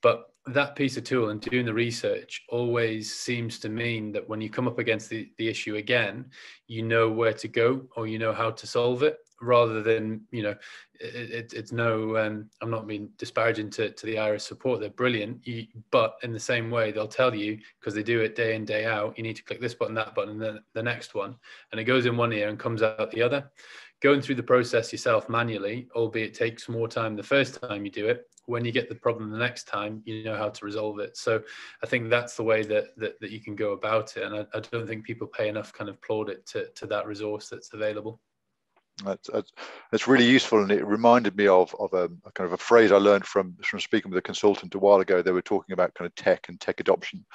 But that piece of tool and doing the research always seems to mean that when you come up against the issue again, you know where to go, or you know how to solve it, rather than, it's no, I'm not being disparaging to the Iress support. They're brilliant. But in the same way, they'll tell you, because they do it day in, day out, you need to click this button, that button, and then the next one. And it goes in one ear and comes out the other. Going through the process yourself manually, albeit takes more time the first time you do it, when you get the problem the next time, you know how to resolve it. So I think that's the way that you can go about it. And I don't think people pay enough kind of plaudit to that resource that's available. That's really useful, and it reminded me of a kind of a phrase I learned from speaking with a consultant a while ago. They were talking about kind of tech and tech adoption,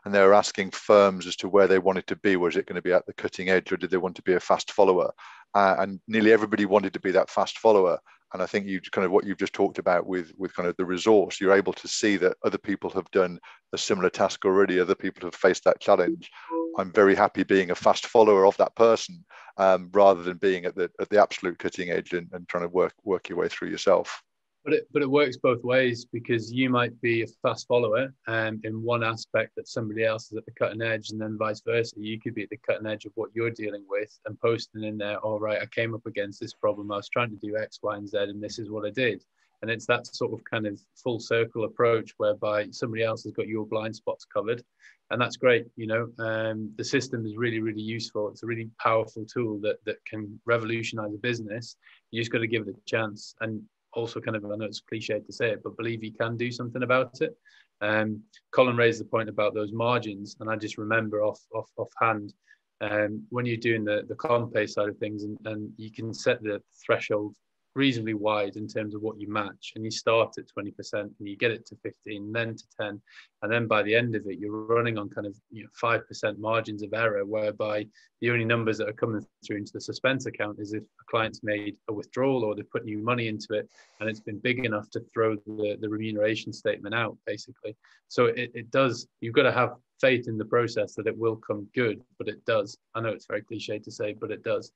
and they were asking firms as to where they wanted to be. Was it going to be at the cutting edge, or did they want to be a fast follower? And nearly everybody wanted to be that fast follower. And I think you kind of what you've just talked about with kind of the resource, you're able to see that other people have done a similar task already. Other people have faced that challenge. I'm very happy being a fast follower of that person, rather than being at the absolute cutting edge and trying to work your way through yourself. But it works both ways, because you might be a fast follower in one aspect that somebody else is at the cutting edge, and then vice versa. You could be at the cutting edge of what you're dealing with and posting in there, all right, I came up against this problem. I was trying to do X, Y, and Z, and this is what I did. And it's that sort of kind of full circle approach whereby somebody else has got your blind spots covered. And that's great. The system is really, really useful. It's a really powerful tool that can revolutionize a business. You just got to give it a chance. And also kind of, I know it's cliche to say it, but believe you can do something about it. Colin raised the point about those margins, and I just remember offhand, when you're doing the comp pay side of things, and you can set the threshold reasonably wide in terms of what you match, and you start at 20% and you get it to 15, then to 10, and then by the end of it you're running on kind of 5% margins of error, whereby the only numbers that are coming through into the suspense account is if a client's made a withdrawal or they've put new money into it and it's been big enough to throw the remuneration statement out, basically. So it does, you've got to have faith in the process that it will come good, but it does. I know it's very cliche to say, but it does.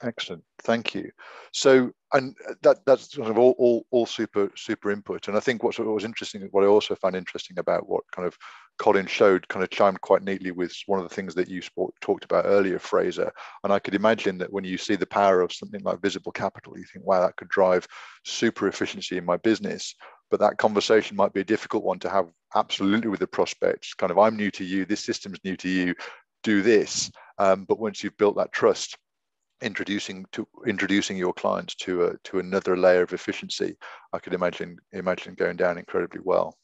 Excellent, thank you. So, and that's sort of all super input. And I think what was interesting, what I also found interesting about what kind of Colin showed, kind of chimed quite neatly with one of the things that you talked about earlier, Fraser. And I could imagine that when you see the power of something like visible capital, you think, wow, that could drive super efficiency in my business. But that conversation might be a difficult one to have absolutely with the prospects. Kind of, I'm new to you, this system's new to you, do this. But once you've built that trust, introducing your clients to another layer of efficiency, I could imagine going down incredibly well.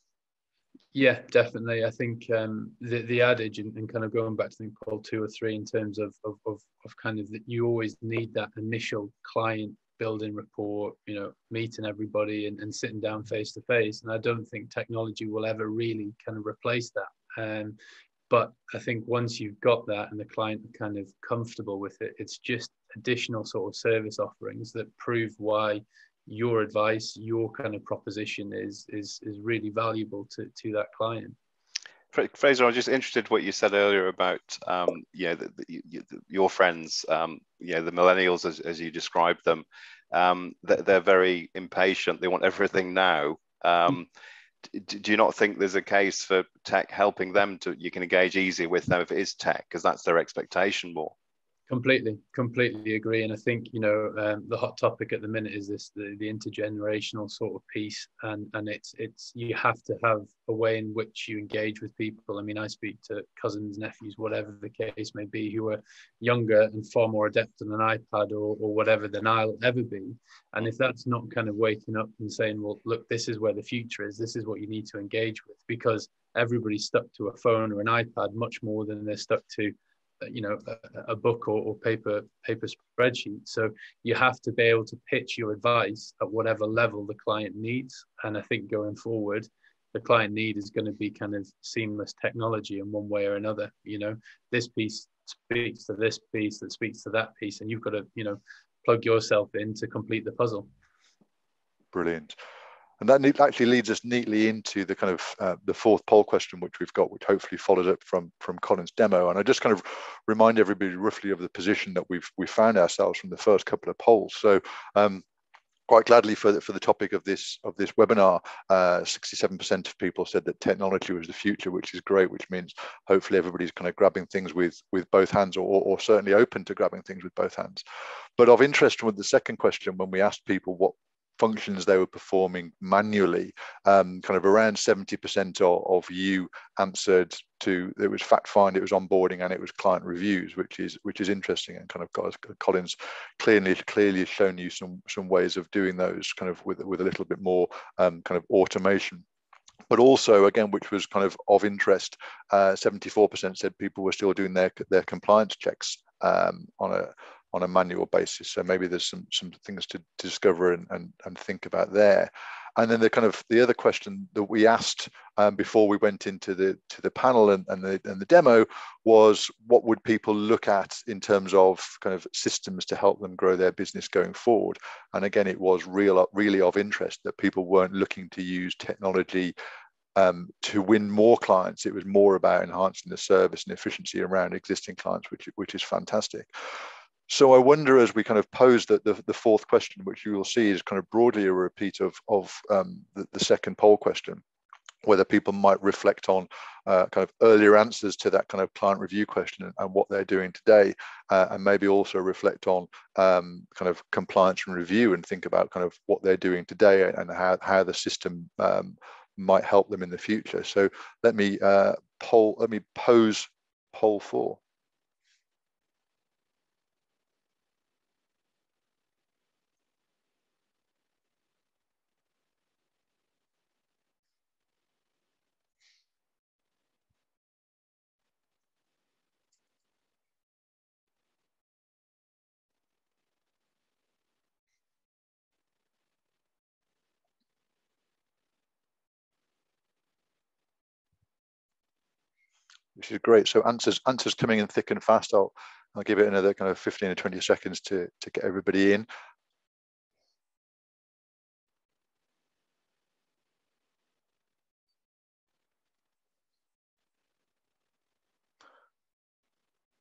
Yeah, definitely. I think the adage, and kind of going back to think Paul 2 or 3 in terms of kind of that you always need that initial client building rapport, meeting everybody and sitting down face to face. And I don't think technology will ever really kind of replace that. But I think once you've got that and the client are kind of comfortable with it, it's just additional sort of service offerings that prove why your advice, your kind of proposition is really valuable to that client. Fraser, I was just interested in what you said earlier about your friends, the millennials, as you described them, that they're very impatient. They want everything now. Do you not think there's a case for tech helping them you can engage easier with them if it is tech, because that's their expectation more? Completely agree. And I think, the hot topic at the minute is the intergenerational sort of piece. And it's you have to have a way in which you engage with people. I mean, I speak to cousins, nephews, whatever the case may be, who are younger and far more adept on an iPad or whatever than I'll ever be. And if that's not kind of waking up and saying, well, look, this is where the future is, this is what you need to engage with, because everybody's stuck to a phone or an iPad much more than they're stuck to a book or paper spreadsheet. So you have to be able to pitch your advice at whatever level the client needs. And I think going forward, the client need is going to be kind of seamless technology in one way or another. This piece speaks to this piece that speaks to that piece, and you've got to plug yourself in to complete the puzzle. Brilliant. And that actually leads us neatly into the kind of the fourth poll question, which we've got, which hopefully follows up from Colin's demo. And I just kind of remind everybody roughly of the position that we found ourselves from the first couple of polls. So quite gladly for the topic of this webinar, 67% of people said that technology was the future, which is great, which means hopefully everybody's kind of grabbing things with both hands, or certainly open to grabbing things with both hands. But of interest with the second question, when we asked people what functions they were performing manually, kind of around 70% of you answered to, it was fact find, it was onboarding, and it was client reviews, which is interesting, and kind of Colin's clearly shown you some ways of doing those kind of with a little bit more kind of automation. But also, again, which was kind of interest, 74% said people were still doing their compliance checks on on a manual basis. So maybe there's some things to discover and think about there. And then the other question that we asked before we went into the panel and the demo was, what would people look at in terms of kind of systems to help them grow their business going forward? And again, it was really of interest that people weren't looking to use technology to win more clients. It was more about enhancing the service and efficiency around existing clients, which is fantastic. So I wonder, as we kind of pose the fourth question, which you will see is kind of broadly a repeat of the second poll question, whether people might reflect on kind of earlier answers to that kind of client review question and what they're doing today, and maybe also reflect on kind of compliance and review and think about kind of what they're doing today and how the system might help them in the future. So let me pose poll 4. Which is great. So answers coming in thick and fast. I'll give it another kind of 15 or 20 seconds to get everybody in.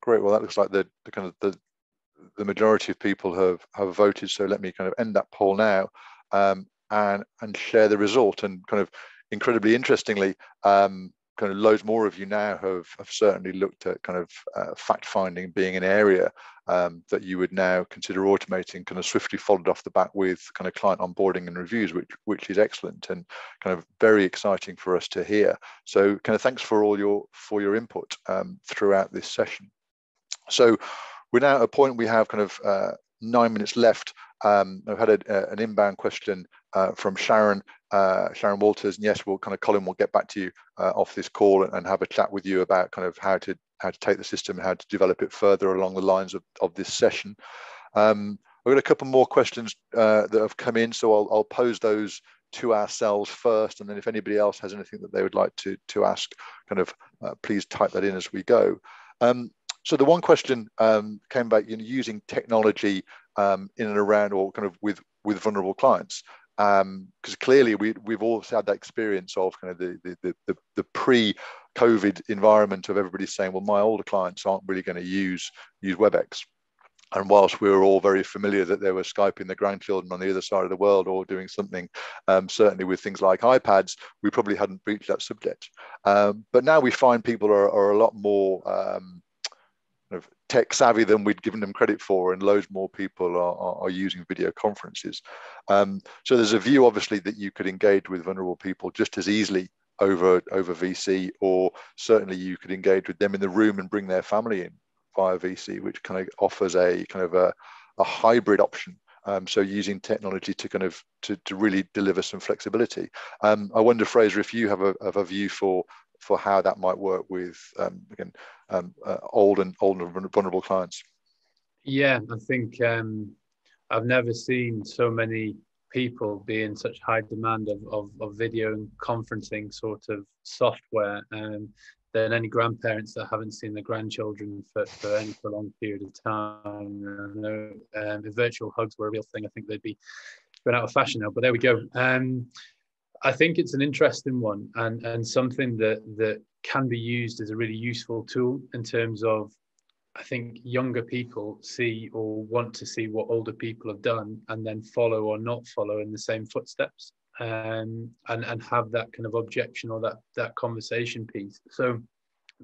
Great. Well, that looks like the majority of people have voted. So let me kind of end that poll now and share the result. And kind of incredibly interestingly, kind of loads more of you now have certainly looked at kind of fact finding being an area that you would now consider automating, kind of swiftly followed off the back with kind of client onboarding and reviews, which is excellent and kind of very exciting for us to hear. So kind of thanks for all your input throughout this session. So we're now at a point we have kind of 9 minutes left. I've had an inbound question from Sharon Walters, and yes, Colin will get back to you off this call and have a chat with you about kind of how to take the system, how to develop it further along the lines of this session. I've got a couple more questions that have come in, so I'll pose those to ourselves first, and then if anybody else has anything that they would like to ask, kind of please type that in as we go. So the one question came about using technology in and around, or kind of with vulnerable clients, because clearly we've all had that experience of kind of the pre-COVID environment of everybody saying, well, my older clients aren't really going to use WebEx. And whilst we were all very familiar that they were Skyping their grandchildren on the other side of the world or doing something, certainly with things like iPads, we probably hadn't breached that subject. But now we find people are a lot more kind of tech savvy than we'd given them credit for, and loads more people are using video conferences. So there's a view, obviously, that you could engage with vulnerable people just as easily over VC, or certainly you could engage with them in the room and bring their family in via VC, which kind of offers a kind of a hybrid option. So using technology to kind of to really deliver some flexibility. I wonder, Fraser, if you have a view for how that might work with again old and vulnerable clients. Yeah, I think I've never seen so many people be in such high demand of video and conferencing sort of software than any grandparents that haven't seen their grandchildren for any prolonged period of time. You know, if virtual hugs were a real thing, I think they'd be going out of fashion now, but there we go. I think it's an interesting one and something that can be used as a really useful tool in terms of, I think younger people see or want to see what older people have done and then follow or not follow in the same footsteps, and have that kind of objection or that conversation piece. So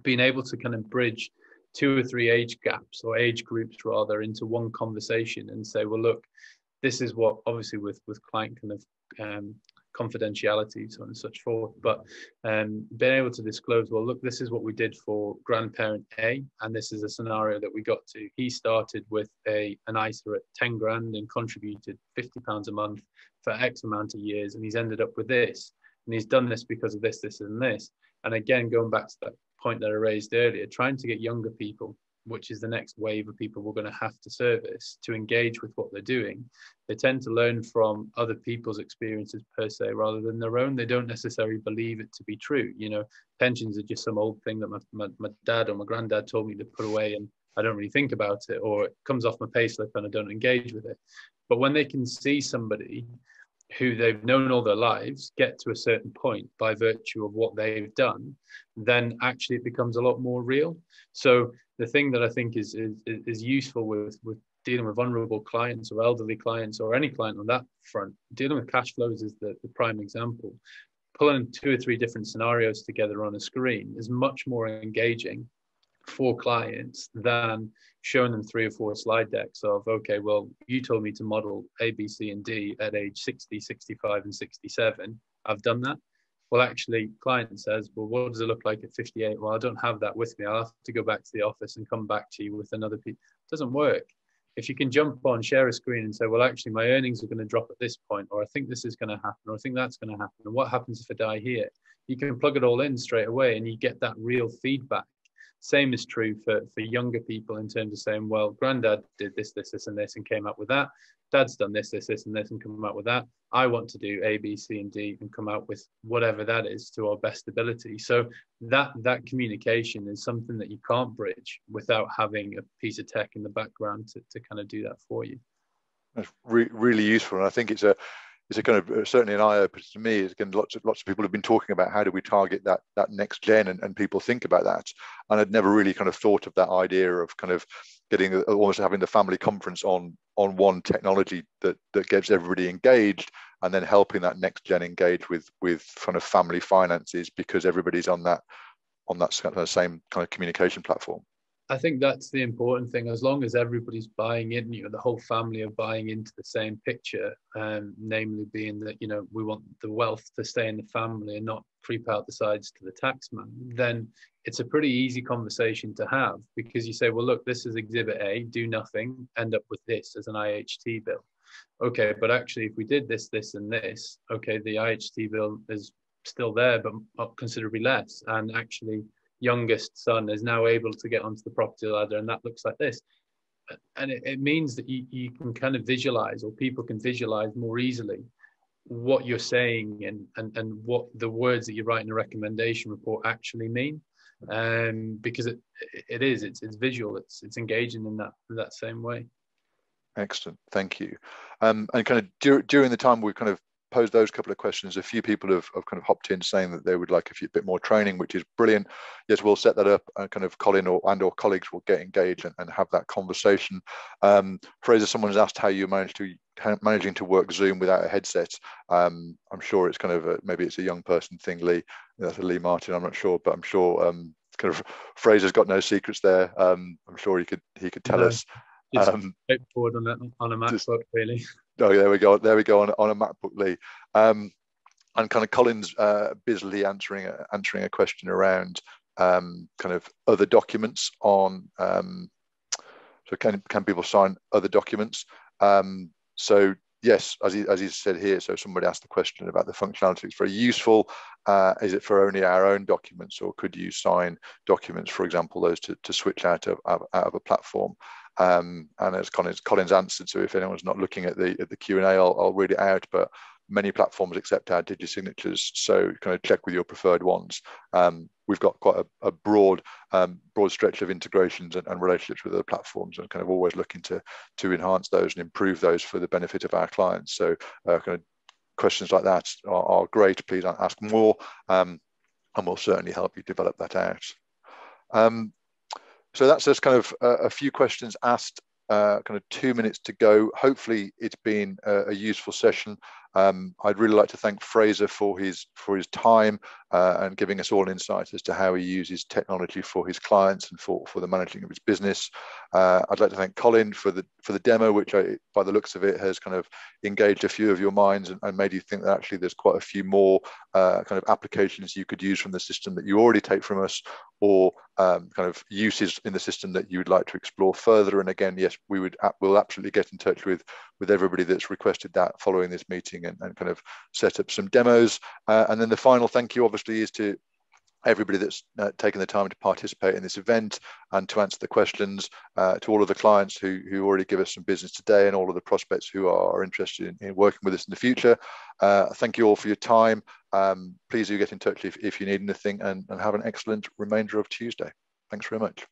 being able to kind of bridge 2 or 3 age gaps or age groups rather into one conversation and say, well, look, this is what, obviously with client kind of confidentiality, so on and such forth, but being able to disclose, well, look, this is what we did for grandparent A, and this is a scenario that we got to. He started with an ISA at 10 grand and contributed £50 a month for X amount of years, and he's ended up with this, and he's done this because of this, this, and this. And again, going back to that point that I raised earlier, trying to get younger people which is the next wave of people we're going to have to service to engage with what they're doing, they tend to learn from other people's experiences per se rather than their own. They don't necessarily believe it to be true. You know, pensions are just some old thing that my dad or my granddad told me to put away, and I don't really think about it, or it comes off my payslip and I don't engage with it. But when they can see somebody who they've known all their lives get to a certain point by virtue of what they've done, then actually it becomes a lot more real. So the thing that I think is useful with dealing with vulnerable clients or elderly clients or any client on that front, dealing with cash flows is the prime example. Pulling 2 or 3 different scenarios together on a screen is much more engaging for clients than showing them 3 or 4 slide decks of, okay, well, you told me to model A, B, C, and D at age 60, 65, and 67. I've done that. Well, actually, client says, well, what does it look like at 58? Well, I don't have that with me. I'll have to go back to the office and come back to you with another piece. It doesn't work. If you can jump on, share a screen and say, well, actually, my earnings are going to drop at this point, or I think this is going to happen, or I think that's going to happen. And what happens if I die here? You can plug it all in straight away and you get that real feedback. Same is true for younger people in terms of saying, well, granddad did this, this, this, and this and came up with that. Dad's done this, this, this, and this and come out with that. I want to do A, B, C, and D and come out with whatever that is to our best ability. So that communication is something that you can't bridge without having a piece of tech in the background to kind of do that for you. That's really useful. And I think it's a kind of certainly an eye-opener to me. It's again, lots of people have been talking about how do we target that next gen, and people think about that. And I'd never really kind of thought of that idea of kind of getting almost having the family conference on one technology that gets everybody engaged, and then helping that next gen engage with kind of family finances because everybody's on that kind of same kind of communication platform. I think that's the important thing. As long as everybody's buying in, the whole family are buying into the same picture, namely being that, we want the wealth to stay in the family and not creep out the sides to the taxman, then it's a pretty easy conversation to have, because you say, well, look, this is exhibit A, do nothing, end up with this as an IHT bill. Okay, but actually if we did this, this, and this, okay, the IHT bill is still there, but considerably less. And actually, youngest son is now able to get onto the property ladder, and that looks like this. And it means that you can kind of visualize, or people can visualize more easily what you're saying and what the words that you write in a recommendation report actually mean. Because it's visual, it's engaging in that same way. Excellent, thank you. And kind of during the time we kind of posed those couple of questions, a few people have kind of hopped in saying that they would like a bit more training, which is brilliant. Yes, we'll set that up, and kind of Colin or colleagues will get engaged and have that conversation. Fraser, someone's asked how you managing to work Zoom without a headset. I'm sure it's kind of maybe it's a young person thing, Lee. That's a Lee Martin, I'm not sure, but I'm sure kind of Fraser's got no secrets there. I'm sure he could tell us. Just straightforward on a MacBook, really. Oh, there we go on a MacBook, Lee. And kind of Colin's busily answering a question around kind of other documents on. So can people sign other documents? So yes, as he said here. So somebody asked the question about the functionality. It's very useful. Is it for only our own documents, or could you sign documents, for example, those to switch out of a platform? And as Colin's answered, so if anyone's not looking at the Q&A, I'll read it out. But many platforms accept our DigiSignatures, so kind of check with your preferred ones. We've got quite a broad stretch of integrations and relationships with other platforms, and kind of always looking to enhance those and improve those for the benefit of our clients. So kind of questions like that are great. Please ask more, and we'll certainly help you develop that out. So that's just kind of a few questions asked, kind of 2 minutes to go. Hopefully it's been a useful session. I'd really like to thank Fraser for his time and giving us all insights as to how he uses technology for his clients and for the managing of his business. I'd like to thank Colin for the demo, which by the looks of it has kind of engaged a few of your minds and made you think that actually there's quite a few more kind of applications you could use from the system that you already take from us, or kind of uses in the system that you would like to explore further. And again, yes, we'll absolutely get in touch with everybody that's requested that following this meeting and kind of set up some demos. And then the final thank you obviously is to everybody that's taken the time to participate in this event and to answer the questions, to all of the clients who already give us some business today, and all of the prospects who are interested in working with us in the future. Thank you all for your time. Please do get in touch if you need anything, and have an excellent remainder of Tuesday. Thanks very much.